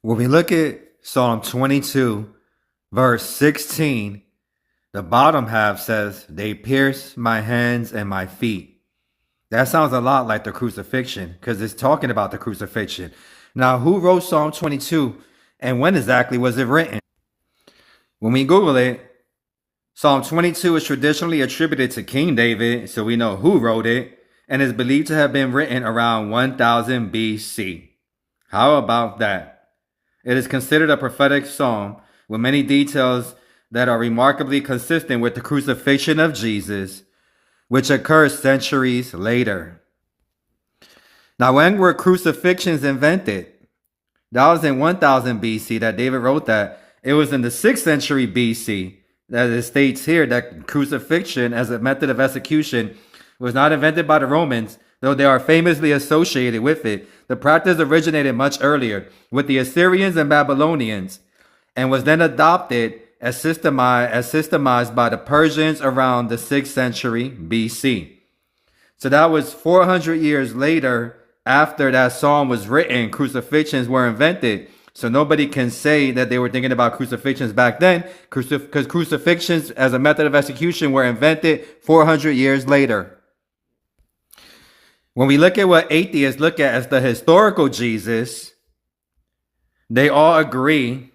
When we look at Psalm 22, verse 16, the bottom half says, "They pierce my hands and my feet." That sounds a lot like the crucifixion because it's talking about the crucifixion. Now, who wrote Psalm 22 and when exactly was it written? When we Google it, Psalm 22 is traditionally attributed to King David, so we know who wrote it, and is believed to have been written around 1000 BC. How about that? It is considered a prophetic psalm with many details that are remarkably consistent with the crucifixion of Jesus, which occurs centuries later. Now, when were crucifixions invented? That was in 1000 BC that David wrote that. It was in the 6th century BC that it states here that crucifixion as a method of execution was not invented by the Romans, though they are famously associated with it. The practice originated much earlier with the Assyrians and Babylonians and was then adopted as systemized by the Persians around the 6th century BC. So that was 400 years later after that psalm was written, crucifixions were invented. So nobody can say that they were thinking about crucifixions back then because crucifixions as a method of execution were invented 400 years later. When we look at what atheists look at as the historical Jesus, they all agree.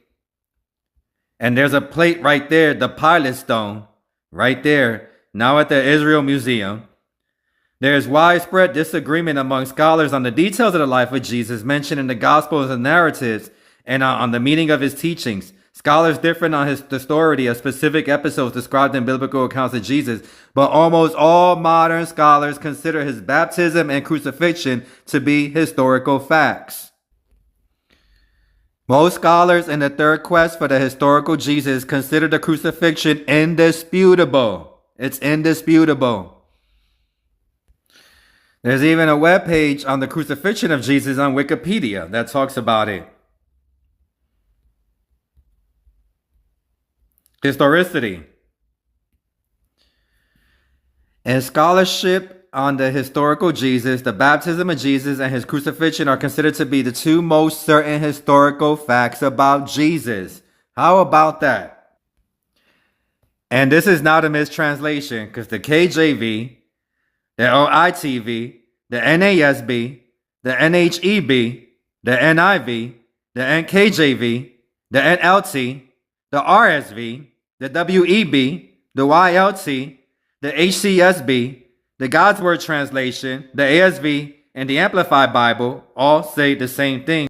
And there's a plate right there, the Pilate stone, right there, now at the Israel Museum. There is widespread disagreement among scholars on the details of the life of Jesus mentioned in the Gospels and narratives and on the meaning of his teachings. Scholars differ on the authority of specific episodes described in biblical accounts of Jesus, but almost all modern scholars consider his baptism and crucifixion to be historical facts. Most scholars in the third quest for the historical Jesus consider the crucifixion indisputable. It's indisputable. There's even a webpage on the crucifixion of Jesus on Wikipedia that talks about it. Historicity. In scholarship on the historical Jesus, the baptism of Jesus and his crucifixion are considered to be the two most certain historical facts about Jesus. How about that? And this is not a mistranslation because the KJV, the OITV, the NASB, the NHEB, the NIV, the NKJV, the NLT, the RSV, the WEB, the YLT, the HCSB, the God's Word translation, the ASV, and the Amplified Bible all say the same thing.